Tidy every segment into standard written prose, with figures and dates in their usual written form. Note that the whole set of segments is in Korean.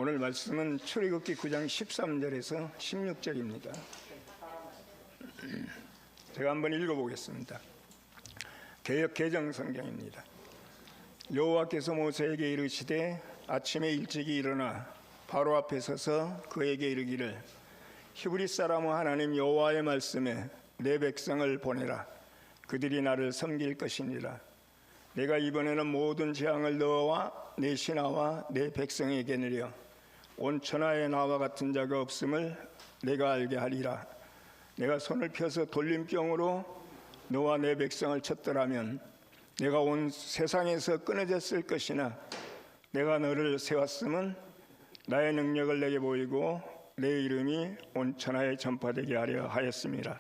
오늘 말씀은 출애굽기 9장 13절에서 16절입니다. 제가 한번 읽어보겠습니다. 개역 개정 성경입니다. 여호와께서 모세에게 이르시되 아침에 일찍이 일어나 바로 앞에 서서 그에게 이르기를 히브리 사람 하나님 여호와의 말씀에 내 백성을 보내라. 그들이 나를 섬길 것이니라. 내가 이번에는 모든 재앙을 너와 내 신하와 내 백성에게 내려 온 천하에 나와 같은 자가 없음을 내가 알게 하리라. 내가 손을 펴서 돌림병으로 너와 내 백성을 쳤더라면 내가 온 세상에서 끊어졌을 것이나 내가 너를 세웠음은 나의 능력을 내게 보이고 내 이름이 온 천하에 전파되게 하려 하였습니다.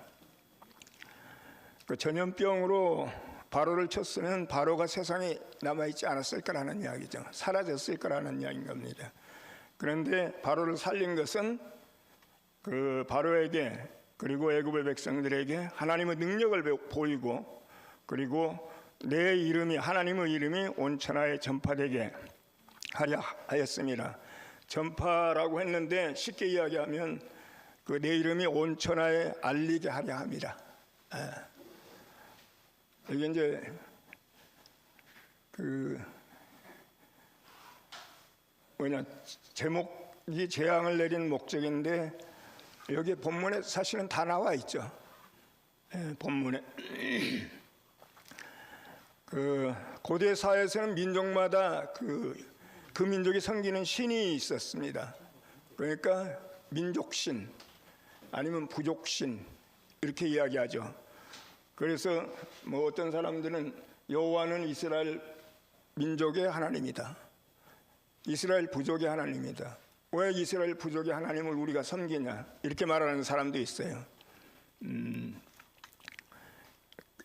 그 전염병으로 바로를 쳤으면 바로가 세상에 남아있지 않았을 거라는 이야기죠. 사라졌을 거라는 이야기인 겁니다. 그런데 바로를 살린 것은 그 바로에게 그리고 애굽의 백성들에게 하나님의 능력을 보이고 그리고 내 이름이 하나님의 이름이 온 천하에 전파되게 하려 하였습니다. 전파라고 했는데 쉽게 이야기하면 그 내 이름이 온 천하에 알리게 하려 합니다. 이게 이제 제목이 재앙을 내린 목적인데 여기 본문에 사실은 다 나와 있죠. 본문에 그 고대 사회에서는 민족마다 그 민족이 섬기는 신이 있었습니다. 그러니까 민족신 아니면 부족신 이렇게 이야기하죠. 그래서 뭐 어떤 사람들은 여호와는 이스라엘 민족의 하나님이다. 이스라엘 부족의 하나님이다. 왜 이스라엘 부족의 하나님을 우리가 섬기냐 이렇게 말하는 사람도 있어요.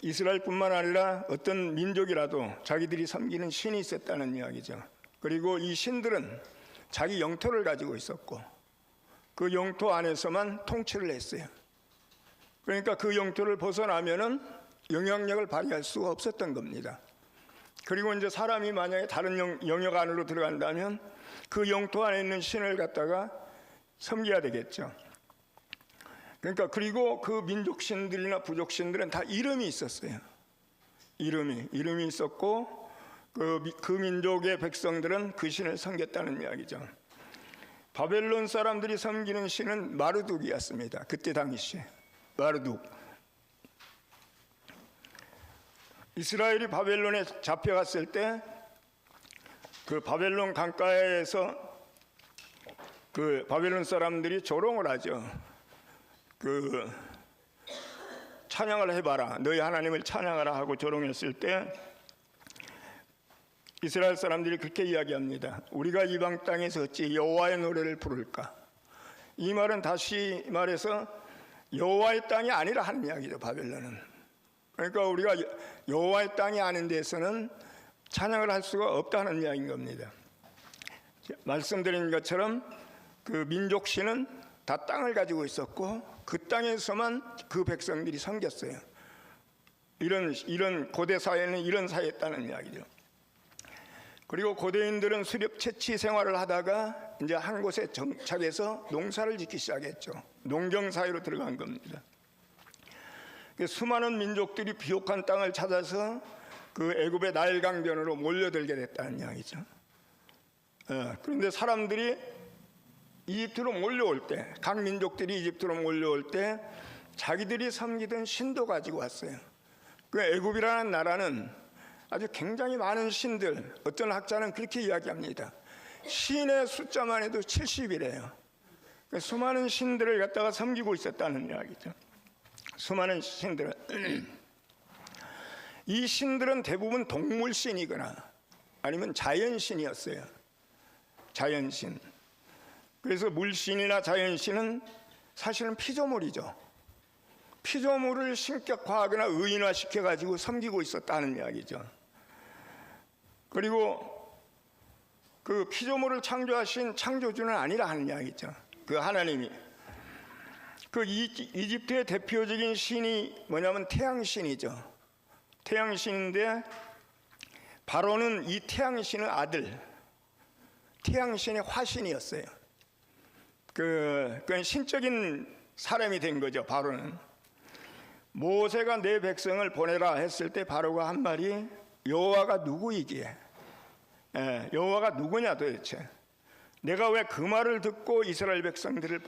이스라엘뿐만 아니라 어떤 민족이라도 자기들이 섬기는 신이 있었다는 이야기죠. 그리고 이 신들은 자기 영토를 가지고 있었고 그 영토 안에서만 통치를 했어요. 그러니까 그 영토를 벗어나면은 영향력을 발휘할 수가 없었던 겁니다. 그리고 이제 사람이 만약에 다른 영역 안으로 들어간다면 그 영토 안에 있는 신을 갖다가 섬겨야 되겠죠. 그러니까 그리고 그 민족 신들이나 부족 신들은 다 이름이 있었어요. 이름이 있었고 그 민족의 백성들은 그 신을 섬겼다는 이야기죠. 바벨론 사람들이 섬기는 신은 마르둑이었습니다. 그때 당시 마르둑. 이스라엘이 바벨론에 잡혀갔을 때 그 바벨론 강가에서 그 바벨론 사람들이 조롱을 하죠. 그 찬양을 해봐라, 너희 하나님을 찬양하라 하고 조롱했을 때 이스라엘 사람들이 그렇게 이야기합니다. 우리가 이방 땅에서 어찌 여호와의 노래를 부를까? 이 말은 다시 말해서 여호와의 땅이 아니라 하는 이야기죠. 바벨론은. 그러니까 우리가 여호와의 땅이 아닌 데서는 찬양을 할 수가 없다는 이야기인 겁니다. 말씀드린 것처럼 그 민족신은 다 땅을 가지고 있었고 그 땅에서만 그 백성들이 섬겼어요. 이런 고대 사회는 이런 사회였다는 이야기죠. 그리고 고대인들은 수렵 채취 생활을 하다가 이제 한 곳에 정착해서 농사를 짓기 시작했죠. 농경 사회로 들어간 겁니다. 수많은 민족들이 비옥한 땅을 찾아서 그 애굽의 나일 강변으로 몰려들게 됐다는 이야기죠. 그런데 사람들이 이집트로 몰려올 때, 각 민족들이 이집트로 몰려올 때 자기들이 섬기던 신도 가지고 왔어요. 그 애굽이라는 나라는 아주 굉장히 많은 신들, 어떤 학자는 그렇게 이야기합니다. 신의 숫자만 해도 70이래요. 수많은 신들을 갖다가 섬기고 있었다는 이야기죠. 수많은 신들을. 이 신들은 대부분 동물신이거나 아니면 자연신이었어요. 자연신. 그래서 물신이나 자연신은 사실은 피조물이죠. 피조물을 신격화하거나 의인화시켜가지고 섬기고 있었다는 이야기죠. 그리고 그 피조물을 창조하신 창조주는 아니라 하는 이야기죠. 그 하나님이. 그 이집트의 대표적인 신이 뭐냐면 태양신이죠. 태양신인데 바로는 이 태양신의 아들, 태양신의 화신이었어요. 그 신적인 사람이 된 거죠. 바로는 모세가 내 백성을 보내라 했을 때 바로가 한 말이 여호와가 누구이기에, 여호와가 누구냐 도대체, 내가 왜 그 말을 듣고 이스라엘 백성들을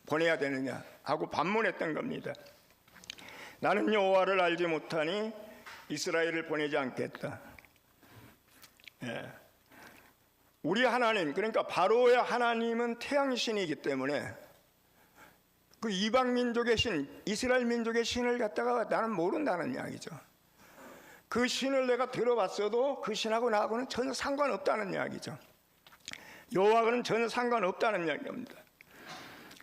보내야 되느냐 하고 반문했던 겁니다. 나는 여호와를 알지 못하니 이스라엘을 보내지 않겠다. 우리 하나님, 그러니까 바로의 하나님은 태양신이기 때문에 그 이방 민족의 신, 이스라엘 민족의 신을 갖다가 나는 모른다는 이야기죠. 그 신을 내가 들어봤어도 그 신하고 나하고는 전혀 상관없다는 이야기죠. 여호와와는 전혀 상관없다는 이야기입니다.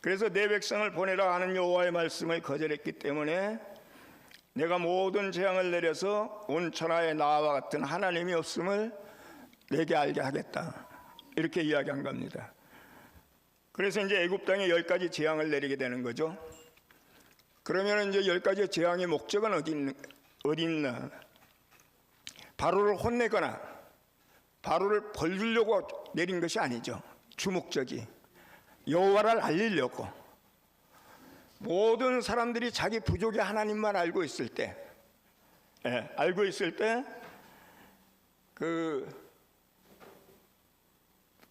그래서 내 백성을 보내라 하는 여호와의 말씀을 거절했기 때문에 내가 모든 재앙을 내려서 온 천하에 나와 같은 하나님이 없음을 내게 알게 하겠다, 이렇게 이야기한 겁니다. 그래서 이제 애굽 땅에 10가지 재앙을 내리게 되는 거죠. 그러면 이제 10가지 재앙의 목적은 어디 있나? 바로를 혼내거나 바로를 벌 주려고 내린 것이 아니죠. 주목적이 여호와를 알리려고. 모든 사람들이 자기 부족의 하나님만 알고 있을 때, 그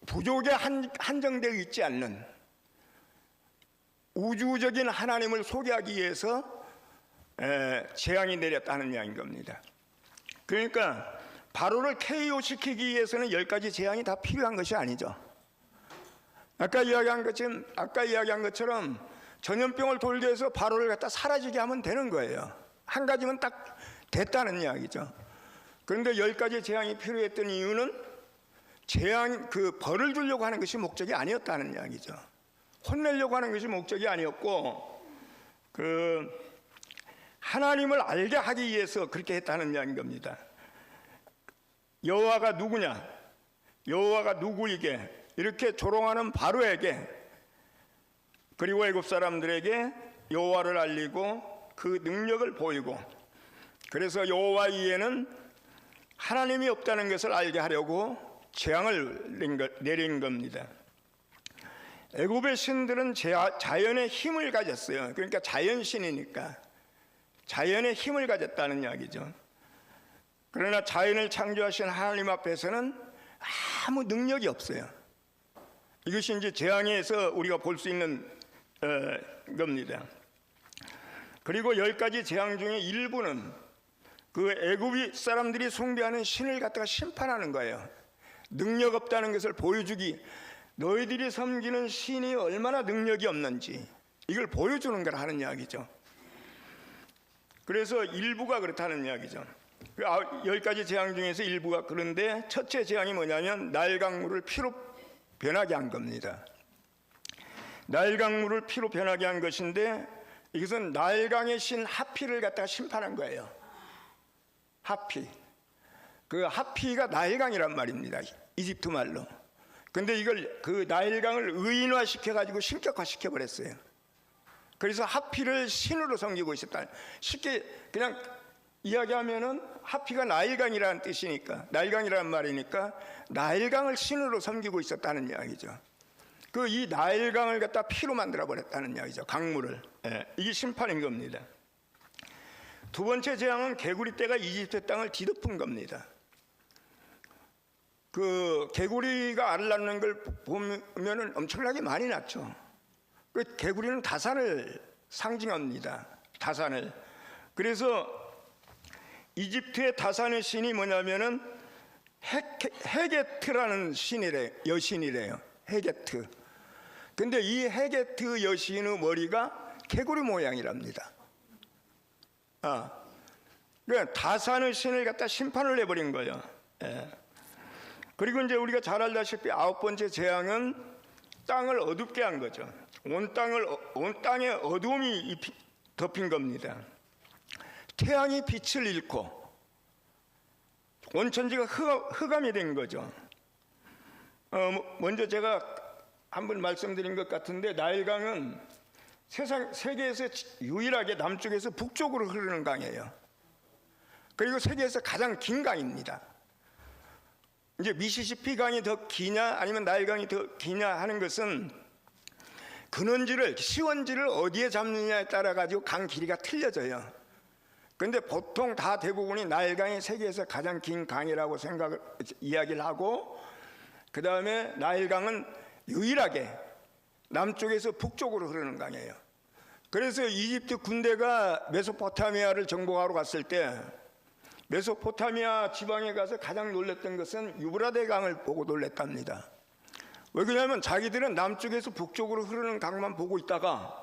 부족에 한정되어 있지 않는 우주적인 하나님을 소개하기 위해서 재앙이 내렸다는 이야기인 겁니다. 그러니까 바로를 KO 시키기 위해서는 10가지 재앙이 다 필요한 것이 아니죠. 아까 이야기한 것처럼 전염병을 돌게 해서 바로를 갖다 사라지게 하면 되는 거예요. 한 가지면 딱 됐다는 이야기죠. 그런데 10가지 재앙이 필요했던 이유는 그 벌을 주려고 하는 것이 목적이 아니었다는 이야기죠. 혼내려고 하는 것이 목적이 아니었고, 그 하나님을 알게 하기 위해서 그렇게 했다는 이야기인 겁니다. 여호와가 누구냐, 여호와가 누구이게, 이렇게 조롱하는 바로에게, 그리고 애굽 사람들에게 여호와를 알리고 그 능력을 보이고, 그래서 여호와 이에는 하나님이 없다는 것을 알게 하려고 재앙을 내린 겁니다. 애굽의 신들은 자연의 힘을 가졌어요. 그러니까 자연신이니까 자연의 힘을 가졌다는 이야기죠. 그러나 자연을 창조하신 하나님 앞에서는 아무 능력이 없어요. 이것이 이제 재앙에서 우리가 볼 수 있는 겁니다. 그리고 10가지 재앙 중에 일부는 그 애굽 사람들이 숭배하는 신을 갖다가 심판하는 거예요. 능력 없다는 것을 보여주기, 너희들이 섬기는 신이 얼마나 능력이 없는지 이걸 보여주는 걸 하는 이야기죠. 그래서 일부가 그렇다는 이야기죠. 10가지 재앙 중에서 일부가 그런데, 첫째 재앙이 뭐냐면 나일강물을 피로 변하게 한 겁니다. 나일강물을 피로 변하게 한 것인데, 이것은 나일강의 신 하피를 갖다가 심판한 거예요. 하피. 그 하피가 나일강이란 말입니다. 이집트 말로. 근데 이걸 그 나일강을 의인화 시켜가지고 신격화 시켜버렸어요. 그래서 하피를 신으로 섬기고 있었다. 쉽게 그냥 이야기하면은 하피가 나일강이라는 뜻이니까, 나일강이라는 말이니까 나일강을 신으로 섬기고 있었다는 이야기죠. 그 이 나일강을 갖다 피로 만들어 버렸다는 이야기죠. 강물을. 이게 심판인 겁니다. 두 번째 재앙은 개구리 떼가 이집트 땅을 뒤덮은 겁니다. 그 개구리가 알을 낳는 걸 보면은 엄청나게 많이 낳죠. 그 개구리는 다산을 상징합니다. 다산을. 그래서 이집트의 다산의 신이 뭐냐면은 헤게트라는 여신이래요. 헤게트. 근데 이 헤게트 여신의 머리가 개구리 모양이랍니다. 그러니까 다산의 신을 갖다 심판을 해버린 거예요. 그리고 이제 우리가 잘 알다시피 9번째 재앙은 땅을 어둡게 한 거죠. 온 땅에 어두움이 덮인 겁니다. 태양이 빛을 잃고 온 천지가 흑암이 된 거죠. 먼저 제가 한번 말씀드린 것 같은데, 나일강은 세계에서 유일하게 남쪽에서 북쪽으로 흐르는 강이에요. 그리고 세계에서 가장 긴 강입니다. 이제 미시시피 강이 더 기냐 아니면 나일강이 더 기냐 하는 것은 근원지를 시원지를 어디에 잡느냐에 따라 가지고 강 길이가 틀려져요. 그런데 보통 다 대부분이 나일강이 세계에서 가장 긴 강이라고 이야기를 하고, 그 다음에 나일강은 유일하게 남쪽에서 북쪽으로 흐르는 강이에요. 그래서 이집트 군대가 메소포타미아를 정복하러 갔을 때 메소포타미아 지방에 가서 가장 놀랐던 것은 유브라데 강을 보고 놀랐답니다. 왜 그러냐면 자기들은 남쪽에서 북쪽으로 흐르는 강만 보고 있다가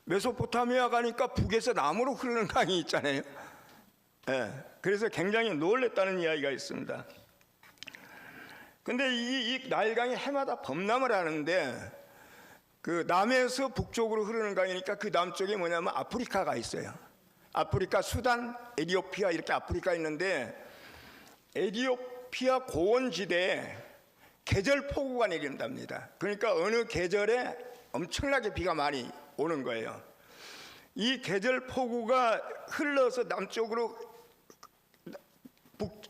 메소포타미아 가니까 북에서 남으로 흐르는 강이 있잖아요. 그래서 굉장히 놀랐다는 이야기가 있습니다. 근데 이 나일강이 해마다 범람을 하는데 그 남에서 북쪽으로 흐르는 강이니까 그 남쪽에 뭐냐면 아프리카가 있어요. 아프리카, 수단, 에티오피아 이렇게 아프리카 있는데 에티오피아 고원지대에 계절 폭우가 내린답니다. 그러니까 어느 계절에 엄청나게 비가 많이 오는 거예요. 이 계절 폭우가 흘러서 남쪽으로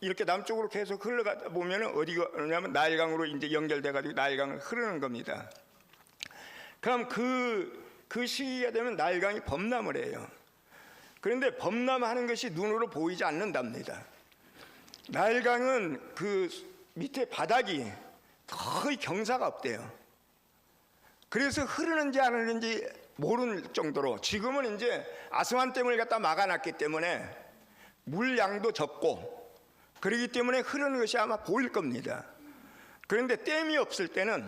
이렇게 남쪽으로 계속 흘러가다 보면은 어디가 오냐면 나일강으로 이제 연결돼 가지고 나일강을 흐르는 겁니다. 그럼 그 시기가 되면 나일강이 범람을 해요. 그런데 범람하는 것이 눈으로 보이지 않는답니다. 나일강은 그 밑에 바닥이 거의 경사가 없대요. 그래서 흐르는지 안 흐르는지 모르는 정도로, 지금은 이제 아스완댐을 갖다 막아놨기 때문에 물량도 적고 그렇기 때문에 흐르는 것이 아마 보일 겁니다. 그런데 댐이 없을 때는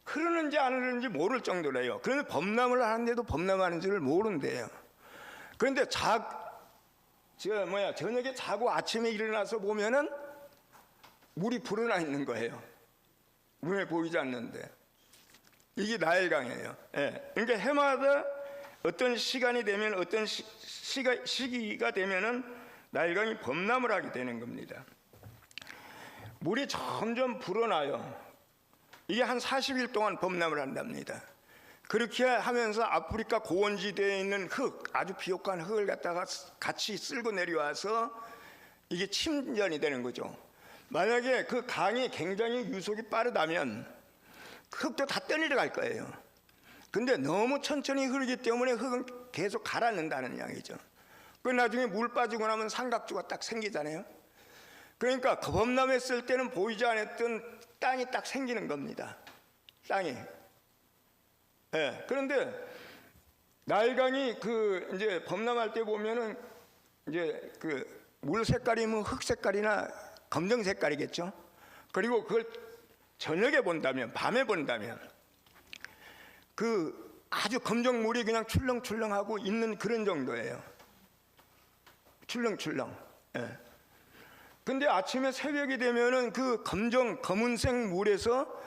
흐르는지 안 흐르는지 모를 정도래요. 그런데 범람을 하는데도 범람하는 줄을 모른대요. 그런데 저녁에 자고 아침에 일어나서 보면은 물이 불어나 있는 거예요. 눈에 보이지 않는데. 이게 나일강이에요. 그러니까 해마다 어떤 시간이 되면 어떤 시기가 되면은 나일강이 범람을 하게 되는 겁니다. 물이 점점 불어나요. 이게 한 40일 동안 범람을 한답니다. 그렇게 하면서 아프리카 고원지대에 있는 흙, 아주 비옥한 흙을 갖다가 같이 쓸고 내려와서 이게 침전이 되는 거죠. 만약에 그 강이 굉장히 유속이 빠르다면 흙도 다 떠내려갈 거예요. 근데 너무 천천히 흐르기 때문에 흙은 계속 가라앉는다는 이야기죠. 그 나중에 물 빠지고 나면 삼각주가 딱 생기잖아요. 그러니까 범람했을 때는 보이지 않았던 땅이 딱 생기는 겁니다. 땅이. 그런데 나일강이 이제 범람할 때 보면은 이제 그 물 색깔이 뭐 흙 색깔이나 검정 색깔이겠죠. 그리고 그걸 저녁에 본다면, 밤에 본다면 그 아주 검정 물이 그냥 출렁출렁하고 있는 그런 정도예요. 출렁출렁. 근데 아침에 새벽이 되면은 그 검은색 물에서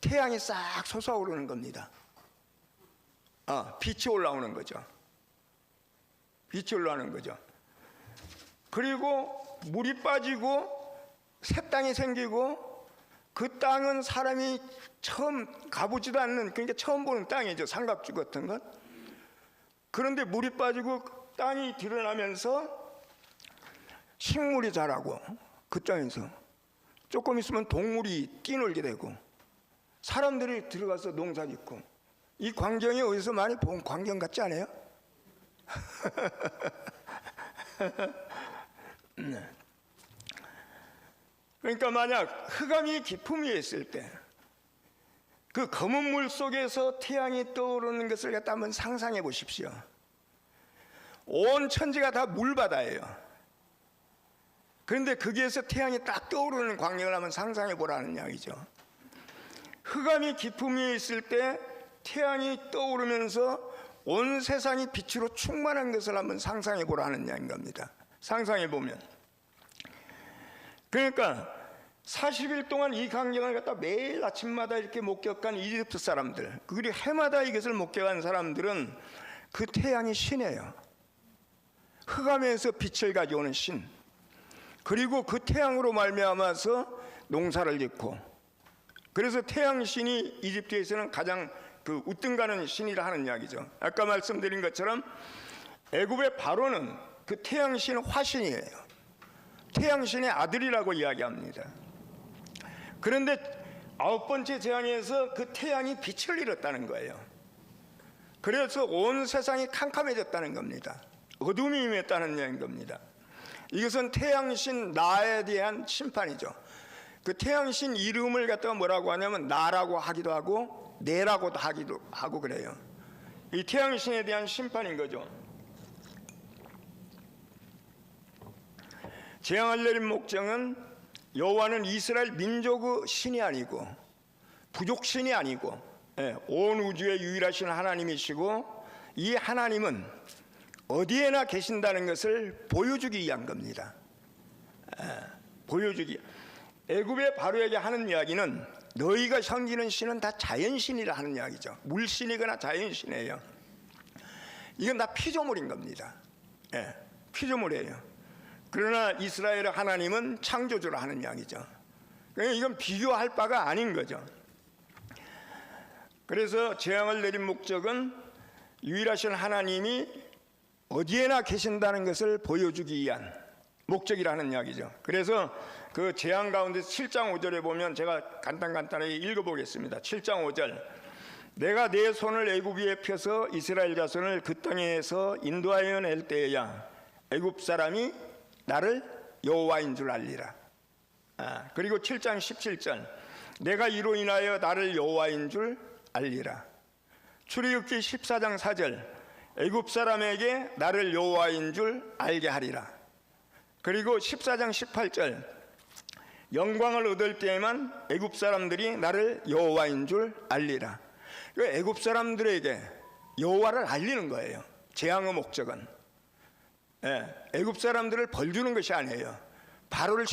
태양이 싹 솟아오르는 겁니다. 빛이 올라오는 거죠. 빛이 올라오는 거죠. 그리고 물이 빠지고 새 땅이 생기고, 그 땅은 사람이 처음 가보지도 않는, 그러니까 처음 보는 땅이죠. 삼각주 같은 것. 그런데 물이 빠지고 땅이 드러나면서 식물이 자라고, 그 땅에서 조금 있으면 동물이 뛰놀게 되고 사람들이 들어가서 농사 짓고, 이 광경이 어디서 많이 본 광경 같지 않아요? 그러니까 만약 흑암이 깊음 위에 있을 때 그 검은 물 속에서 태양이 떠오르는 것을 갖다 한번 상상해 보십시오. 온 천지가 다 물바다예요. 그런데 거기에서 태양이 딱 떠오르는 광경을 한번 상상해 보라는 이야기죠. 흑암이 깊음 위에 있을 때 태양이 떠오르면서 온 세상이 빛으로 충만한 것을 한번 상상해 보라는 이야기인 겁니다. 상상해 보면. 그러니까 40일 동안 이 광경을 갖다 매일 아침마다 이렇게 목격한 이집트 사람들, 그리고 해마다 이것을 목격한 사람들은 그 태양이 신이에요. 흑암에서 빛을 가져오는 신. 그리고 그 태양으로 말미암아서 농사를 짓고, 그래서 태양신이 이집트에서는 가장 우등가는 신이라 하는 이야기죠. 아까 말씀드린 것처럼 애굽의 바로는 그 태양신 화신이에요. 태양신의 아들이라고 이야기합니다. 그런데 9번째 재앙에서 그 태양이 빛을 잃었다는 거예요. 그래서 온 세상이 캄캄해졌다는 겁니다. 어둠이 임했다는 얘기인 겁니다. 이것은 태양신 나에 대한 심판이죠. 그 태양신 이름을 갖다가 뭐라고 하냐면 나라고 하기도 하고 내라고도 하기도 하고 그래요. 이 태양신에 대한 심판인 거죠. 재앙을 내린 목적은 여호와는 이스라엘 민족의 신이 아니고 부족신이 아니고 온 우주의 유일하신 하나님이시고, 이 하나님은 어디에나 계신다는 것을 보여주기 위한 겁니다. 보여주기. 애굽의 바로에게 하는 이야기는 너희가 섬기는 신은 다 자연신이라 하는 이야기죠. 물신이거나 자연신이에요. 이건 다 피조물인 겁니다. 피조물이에요. 그러나 이스라엘의 하나님은 창조주라 하는 이야기죠. 그러니까 이건 비교할 바가 아닌 거죠. 그래서 재앙을 내린 목적은 유일하신 하나님이 어디에나 계신다는 것을 보여주기 위한 목적이라는 이야기죠. 그래서 그 재앙 가운데 7장 5절에 보면 제가 간단하게 읽어보겠습니다. 7장 5절. 내가 내 손을 애굽 위에 펴서 이스라엘 자손을 그 땅에서 인도하여 낼 때에야 애굽 사람이 나를 여호와인 줄 알리라. 그리고 7장 17절. 내가 이로 인하여 나를 여호와인 줄 알리라. 출애굽기 14장 4절. 애굽 사람에게 나를 여호와인 줄 알게 하리라. 그리고 14장 18절. 영광을 얻을 때에만 애굽 사람들이 나를 여호와인 줄 알리라. 애굽 사람들에게 여호와를 알리는 거예요. 재앙의 목적은 애굽 사람들을 벌주는 것이 아니에요. 바로를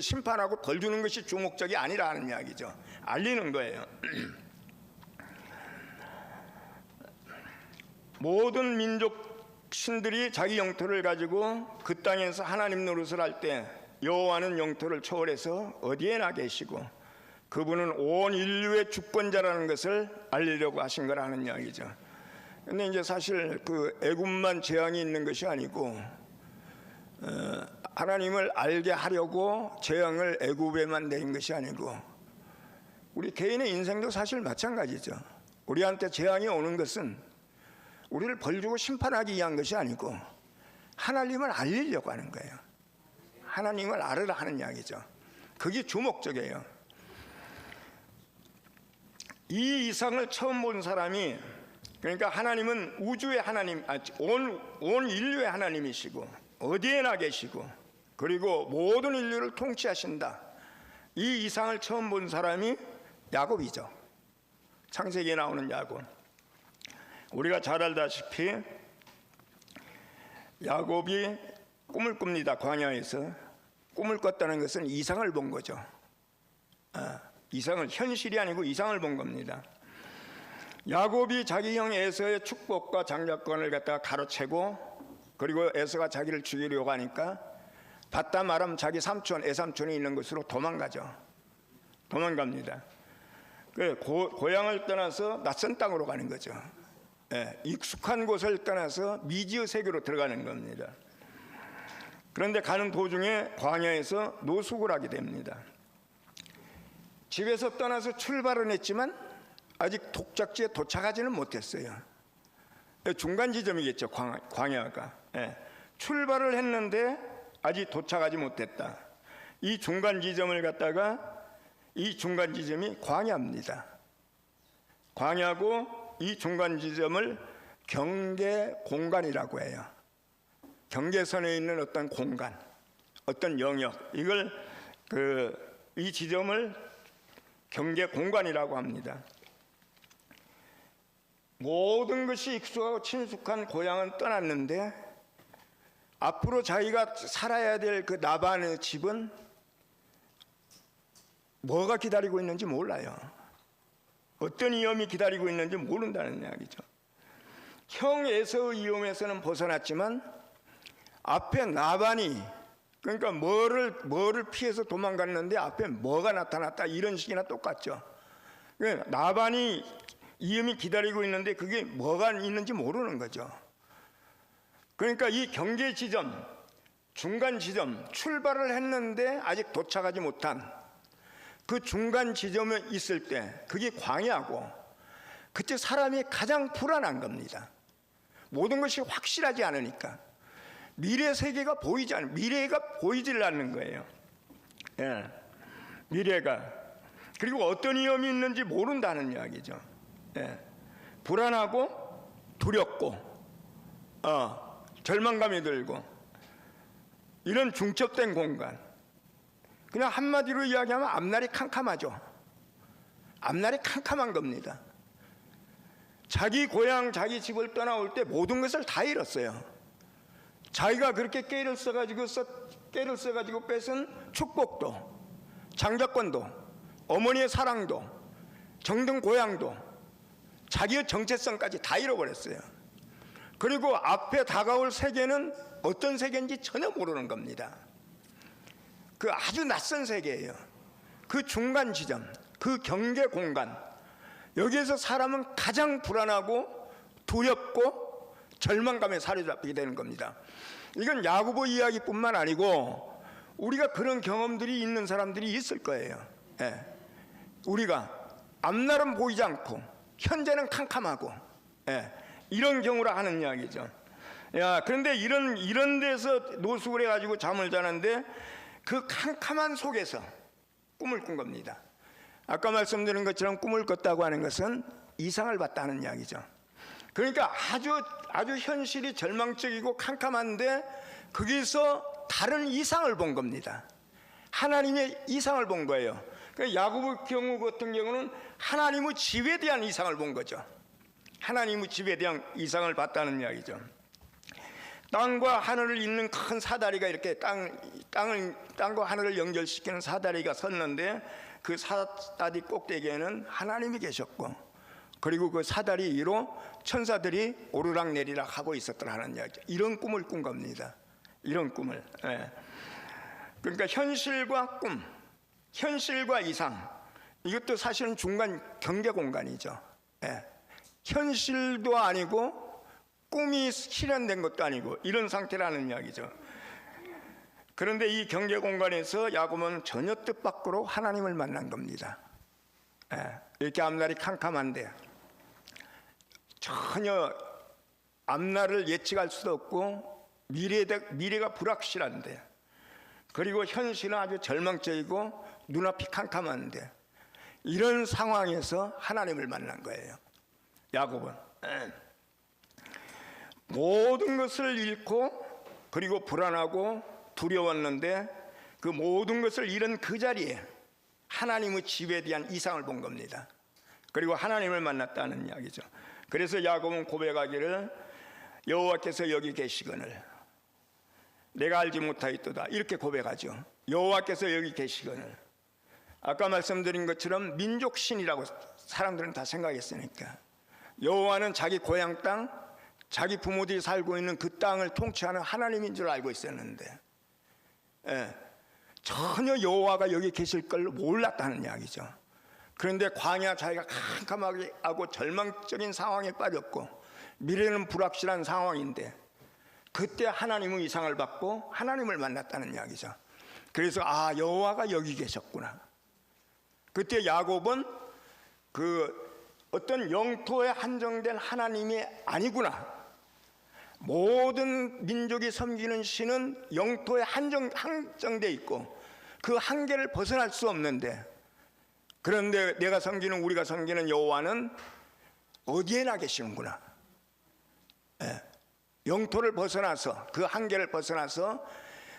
심판하고 벌주는 것이 주목적이 아니라 하는 이야기죠. 알리는 거예요. 모든 민족 신들이 자기 영토를 가지고 그 땅에서 하나님 노릇을 할 때 여호와는 영토를 초월해서 어디에나 계시고 그분은 온 인류의 주권자라는 것을 알리려고 하신 거라는 이야기죠. 근데 이제 사실 그 애굽만 재앙이 있는 것이 아니고 하나님을 알게 하려고 재앙을 애굽에만 내린 것이 아니고 우리 개인의 인생도 사실 마찬가지죠. 우리한테 재앙이 오는 것은 우리를 벌주고 심판하기 위한 것이 아니고 하나님을 알리려고 하는 거예요. 하나님을 알으라 하는 이야기죠. 그게 주목적이에요. 이 이상을 처음 본 사람이, 그러니까 하나님은 우주의 하나님, 온 인류의 하나님이시고 어디에나 계시고 그리고 모든 인류를 통치하신다. 이 이상을 처음 본 사람이 야곱이죠. 창세기에 나오는 야곱. 우리가 잘 알다시피 야곱이 꿈을 꿉니다. 광야에서. 꿈을 꿨다는 것은 이상을 본 거죠. 이상을, 현실이 아니고 이상을 본 겁니다. 야곱이 자기 형 에서의 축복과 장자권을 갖다가 가로채고, 그리고 에서가 자기를 죽이려고 하니까 받다 말하면 자기 삼촌, 애삼촌이 있는 곳으로 도망가죠. 도망갑니다. 고향을 떠나서 낯선 땅으로 가는 거죠. 익숙한 곳을 떠나서 미지의 세계로 들어가는 겁니다. 그런데 가는 도중에 광야에서 노숙을 하게 됩니다. 집에서 떠나서 출발은 했지만 아직 독작지에 도착하지는 못했어요. 중간 지점이겠죠, 광야가. 출발을 했는데 아직 도착하지 못했다. 이 중간 지점을 갖다가, 이 중간 지점이 광야입니다. 광야고 이 중간 지점을 경계 공간이라고 해요. 경계선에 있는 어떤 공간, 어떤 영역, 이걸 이 지점을 경계 공간이라고 합니다. 모든 것이 익숙하고 친숙한 고향은 떠났는데 앞으로 자기가 살아야 될 그 라반의 집은 뭐가 기다리고 있는지 몰라요. 어떤 위험이 기다리고 있는지 모른다는 이야기죠. 형 에서의 위험에서는 벗어났지만 앞에 라반이, 그러니까 뭐를 피해서 도망갔는데 앞에 뭐가 나타났다, 이런 식이나 똑같죠. 라반이 위험이 기다리고 있는데 그게 뭐가 있는지 모르는 거죠. 그러니까 이 경계 지점, 중간 지점, 출발을 했는데 아직 도착하지 못한 그 중간 지점에 있을 때 그게 광야고, 그때 사람이 가장 불안한 겁니다. 모든 것이 확실하지 않으니까, 미래 세계가 보이지 않는, 미래가 보이질 않는 거예요. 예, 미래가. 그리고 어떤 위험이 있는지 모른다는 이야기죠. 예, 불안하고 두렵고 절망감이 들고, 이런 중첩된 공간. 그냥 한마디로 이야기하면 앞날이 캄캄하죠. 앞날이 캄캄한 겁니다. 자기 고향, 자기 집을 떠나올 때 모든 것을 다 잃었어요. 자기가 그렇게 깨를 써가지고 뺏은 축복도, 장자권도, 어머니의 사랑도, 정든 고향도, 자기의 정체성까지 다 잃어버렸어요. 그리고 앞에 다가올 세계는 어떤 세계인지 전혀 모르는 겁니다. 그 아주 낯선 세계예요. 그 중간 지점, 그 경계 공간, 여기에서 사람은 가장 불안하고 두렵고 절망감에 사로잡히게 되는 겁니다. 이건 야고보 이야기뿐만 아니고 우리가 그런 경험들이 있는 사람들이 있을 거예요. 예. 우리가 앞날은 보이지 않고 현재는 캄캄하고, 예, 이런 경우라 하는 이야기죠. 야, 그런데 이런 데서 노숙을 해가지고 잠을 자는데 그 캄캄한 속에서 꿈을 꾼 겁니다. 아까 말씀드린 것처럼 꿈을 꿨다고 하는 것은 이상을 봤다는 이야기죠. 그러니까 아주 현실이 절망적이고 캄캄한데 거기서 다른 이상을 본 겁니다. 하나님의 이상을 본 거예요. 그러니까 야고보 경우 같은 경우는 하나님의 집에 대한 이상을 본 거죠. 하나님의 집에 대한 이상을 봤다는 이야기죠. 땅과 하늘을 잇는 큰 사다리가 이렇게 땅과 하늘을 연결시키는 사다리가 섰는데, 그 사다리 꼭대기에는 하나님이 계셨고, 그리고 그 사다리 위로 천사들이 오르락내리락 하고 있었더라는 이야기죠. 이런 꿈을 꾼 겁니다. 이런 꿈을. 예. 그러니까 현실과 꿈, 현실과 이상, 이것도 사실은 중간 경계 공간이죠. 예. 현실도 아니고 꿈이 실현된 것도 아니고 이런 상태라는 이야기죠. 그런데 이 경계 공간에서 야고보는 전혀 뜻밖으로 하나님을 만난 겁니다. 예, 이렇게 앞날이 캄캄한데, 전혀 앞날을 예측할 수도 없고 미래가 불확실한데, 그리고 현실은 아주 절망적이고 눈앞이 캄캄한데, 이런 상황에서 하나님을 만난 거예요. 야고보는 모든 것을 잃고 그리고 불안하고 두려웠는데, 그 모든 것을 잃은 그 자리에 하나님의 집에 대한 이상을 본 겁니다. 그리고 하나님을 만났다는 이야기죠. 그래서 야고보는 고백하기를 여호와께서 여기 계시거늘 내가 알지 못하였도다, 이렇게 고백하죠. 여호와께서 여기 계시거늘. 아까 말씀드린 것처럼 민족신이라고 사람들은 다 생각했으니까, 여호와는 자기 고향 땅, 자기 부모들이 살고 있는 그 땅을 통치하는 하나님인 줄 알고 있었는데, 예, 전혀 여호와가 여기 계실 걸 몰랐다는 이야기죠. 그런데 광야 자기가 캄캄하게 하고 절망적인 상황에 빠졌고 미래는 불확실한 상황인데, 그때 하나님의 이상을 받고 하나님을 만났다는 이야기죠. 그래서 여호와가 여기 계셨구나. 그때 야곱은 그 어떤 영토에 한정된 하나님이 아니구나. 모든 민족이 섬기는 신은 영토에 한정돼 있고 그 한계를 벗어날 수 없는데, 그런데 우리가 섬기는 여호와는 어디에나 계시는구나. 예, 영토를 벗어나서, 그 한계를 벗어나서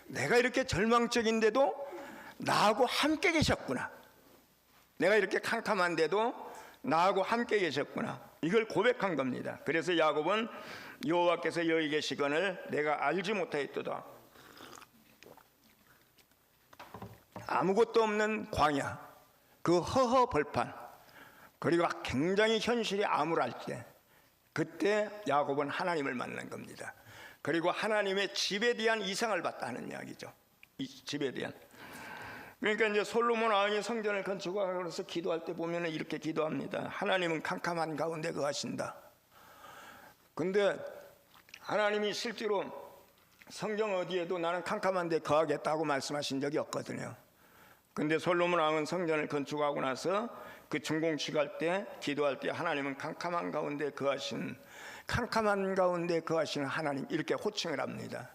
내가 이렇게 절망적인데도 나하고 함께 계셨구나. 내가 이렇게 캄캄한데도 나하고 함께 계셨구나. 이걸 고백한 겁니다. 그래서 야곱은 여호와께서 여기 계시거늘 내가 알지 못하였도다. 아무것도 없는 광야, 그 허허 벌판, 그리고 굉장히 현실이 암울할 때, 그때 야곱은 하나님을 만난 겁니다. 그리고 하나님의 집에 대한 이상을 봤다는 이야기죠. 이 집에 대한. 그러니까 이제 솔로몬 왕이 성전을 건축하면서 기도할 때 보면 이렇게 기도합니다. 하나님은 캄캄한 가운데 거하신다. 근데 하나님이 실제로 성경 어디에도 나는 캄캄한 데 거하겠다고 말씀하신 적이 없거든요. 근데 솔로몬 왕은 성전을 건축하고 나서 그 준공식할 때, 기도할 때 하나님은 캄캄한 가운데 거하시는 하나님, 이렇게 호칭을 합니다.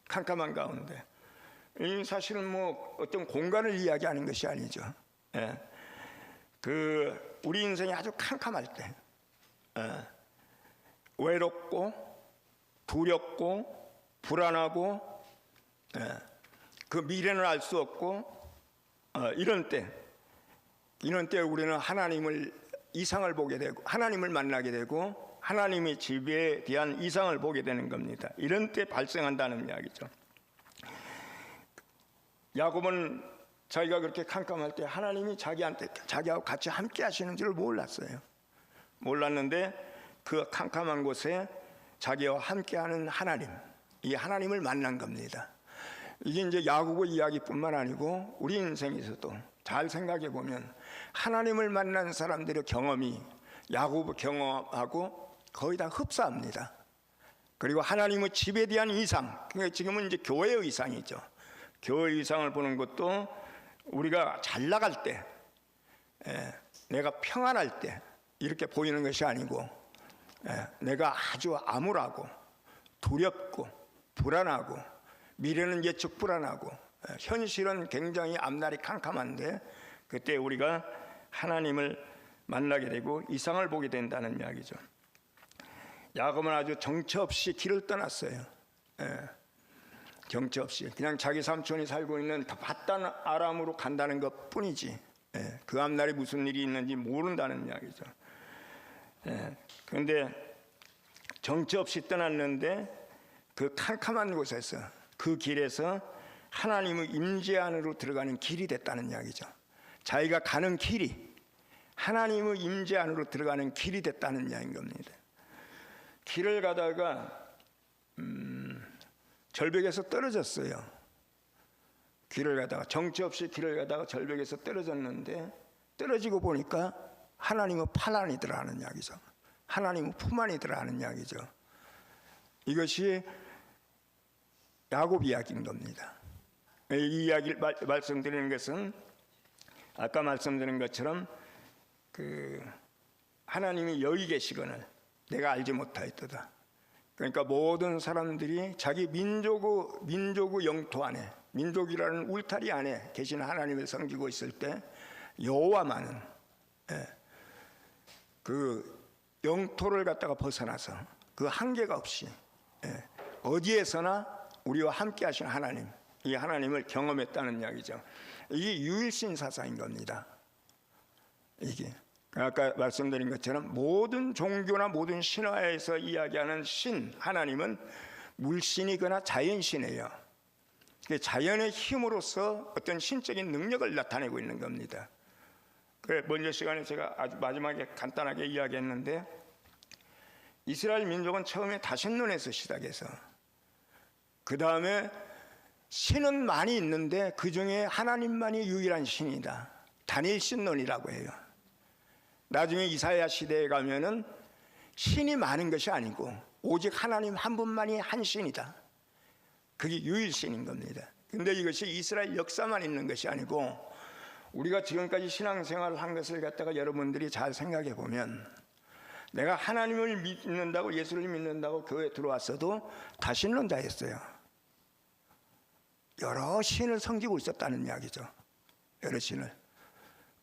캄캄한 가운데. 이 사실은 뭐 어떤 공간을 이야기하는 것이 아니죠. 예. 우리 인생이 아주 캄캄할 때, 외롭고 두렵고 불안하고, 그 미래는 알 수 없고, 이런 때 우리는 이상을 보게 되고, 하나님을 만나게 되고, 하나님의 집에 대한 이상을 보게 되는 겁니다. 이런 때 발생한다는 이야기죠. 야곱은 자기가 그렇게 캄캄할 때 하나님이 자기하고 같이 함께 하시는 줄 몰랐는데 그 캄캄한 곳에 자기와 함께하는 하나님, 이 하나님을 만난 겁니다. 이게 이제 야곱의 이야기뿐만 아니고 우리 인생에서도 잘 생각해 보면 하나님을 만난 사람들의 경험이 야곱의 경험하고 거의 다 흡사합니다. 그리고 하나님의 집에 대한 이상, 그러니까 지금은 이제 교회의 이상이죠. 교회의 이상을 보는 것도 우리가 잘 나갈 때, 내가 평안할 때 이렇게 보이는 것이 아니고, 내가 아주 암울하고 두렵고 불안하고 미래는 예측 불안하고 현실은 굉장히 앞날이 캄캄한데, 그때 우리가 하나님을 만나게 되고 이상을 보게 된다는 이야기죠. 야곱은 아주 정처 없이 길을 떠났어요. 정처 없이 그냥 자기 삼촌이 살고 있는 바단 아람으로 간다는 것 뿐이지, 그 앞날에 무슨 일이 있는지 모른다는 이야기죠. 그런데 정처 없이 떠났는데 그 캄캄한 곳에서, 그 길에서 하나님의 임재 안으로 들어가는 길이 됐다는 이야기죠. 자기가 가는 길이 하나님의 임재 안으로 들어가는 길이 됐다는 이야기인 겁니다. 길을 가다가 절벽에서 떨어졌어요. 길을 가다가 정처 없이 길을 가다가 절벽에서 떨어졌는데, 떨어지고 보니까 하나님의 팔 안이더라 하는 이야기죠. 하나님의 품 안이더라 하는 이야기죠. 이것이 야곱 이야기인 겁니다. 이 이야기를 말씀드리는 것은 아까 말씀드린 것처럼 하나님이 여기 계시거늘 내가 알지 못하였도다. 그러니까 모든 사람들이 자기 민족의 영토 안에, 민족이라는 울타리 안에 계신 하나님을 섬기고 있을 때 여호와만은 그 영토를 갖다가 벗어나서 그 한계가 없이 어디에서나 우리와 함께 하신 하나님, 이 하나님을 경험했다는 이야기죠. 이게 유일신 사상인 겁니다. 이게 아까 말씀드린 것처럼 모든 종교나 모든 신화에서 이야기하는 신, 하나님은 물신이거나 자연신이에요. 자연의 힘으로서 어떤 신적인 능력을 나타내고 있는 겁니다. 먼저 시간에 제가 아주 마지막에 간단하게 이야기했는데, 이스라엘 민족은 처음에 다신론에서 시작해서 그 다음에 신은 많이 있는데 그 중에 하나님만이 유일한 신이다, 단일신론이라고 해요. 나중에 이사야 시대에 가면은 신이 많은 것이 아니고 오직 하나님 한 분만이 한 신이다, 그게 유일신인 겁니다. 근데 이것이 이스라엘 역사만 있는 것이 아니고 우리가 지금까지 신앙생활을 한 것을 갖다가 여러분들이 잘 생각해 보면, 내가 하나님을 믿는다고, 예수를 믿는다고 교회에 들어왔어도 다신론자였어요. 여러 신을 섬기고 있었다는 이야기죠. 여러 신을.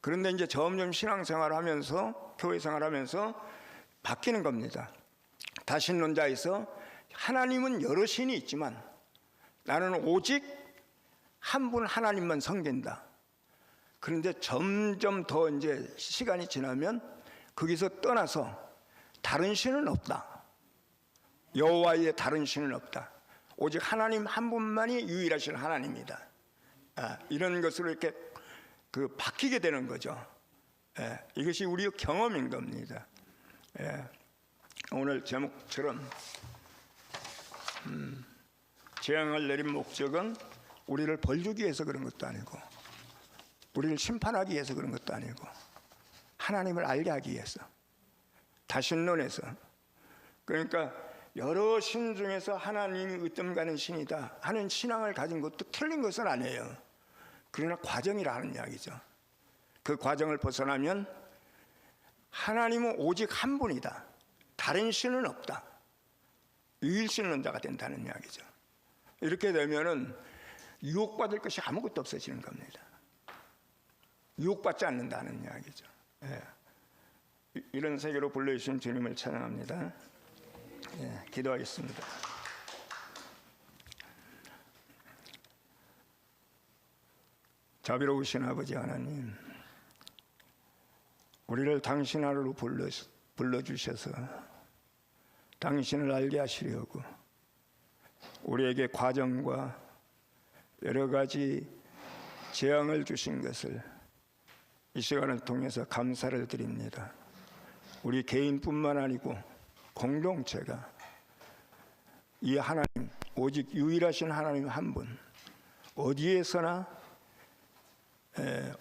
그런데 이제 점점 신앙생활을 하면서, 교회 생활하면서 바뀌는 겁니다. 다신론자에서 하나님은 여러 신이 있지만 나는 오직 한 분 하나님만 섬긴다. 그런데 점점 더 이제 시간이 지나면 거기서 떠나서 다른 신은 없다, 여호와의 다른 신은 없다, 오직 하나님 한 분만이 유일하신 하나님이다. 이런 것으로 이렇게 바뀌게 되는 거죠. 이것이 우리의 경험인 겁니다. 오늘 제목처럼 재앙을 내린 목적은 우리를 벌주기 위해서 그런 것도 아니고, 우리를 심판하기 위해서 그런 것도 아니고, 하나님을 알게 하기 위해서, 다신론에서. 그러니까 여러 신 중에서 하나님이 으뜸가는 신이다 하는 신앙을 가진 것도 틀린 것은 아니에요. 그러나 과정이라는 이야기죠. 그 과정을 벗어나면 하나님은 오직 한 분이다, 다른 신은 없다, 유일신론자가 된다는 이야기죠. 이렇게 되면은 유혹받을 것이 아무것도 없어지는 겁니다. 유혹받지 않는다는 이야기죠. 예. 이런 세계로 불러주신 주님을 찬양합니다. 예, 기도하겠습니다. 자비로우신 아버지 하나님, 우리를 당신 아래로 불러주셔서 당신을 알게 하시려고 우리에게 과정과 여러 가지 재앙을 주신 것을 이 시간을 통해서 감사를 드립니다. 우리 개인뿐만 아니고 공동체가 이 하나님, 오직 유일하신 하나님 한 분, 어디에서나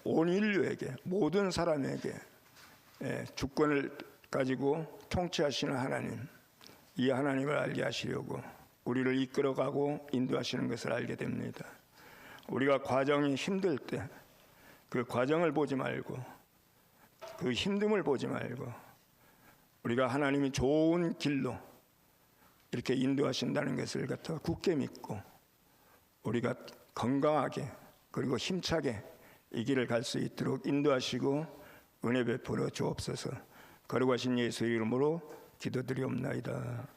온 인류에게, 모든 사람에게 주권을 가지고 통치하시는 하나님, 이 하나님을 알게 하시려고 우리를 이끌어가고 인도하시는 것을 알게 됩니다. 우리가 과정이 힘들 때 그 과정을 보지 말고, 그 힘듦을 보지 말고, 우리가 하나님이 좋은 길로 이렇게 인도하신다는 것을 갖다 굳게 믿고 우리가 건강하게 그리고 힘차게 이 길을 갈 수 있도록 인도하시고 은혜 베풀어 주옵소서. 거룩하신 예수의 이름으로 기도드리옵나이다.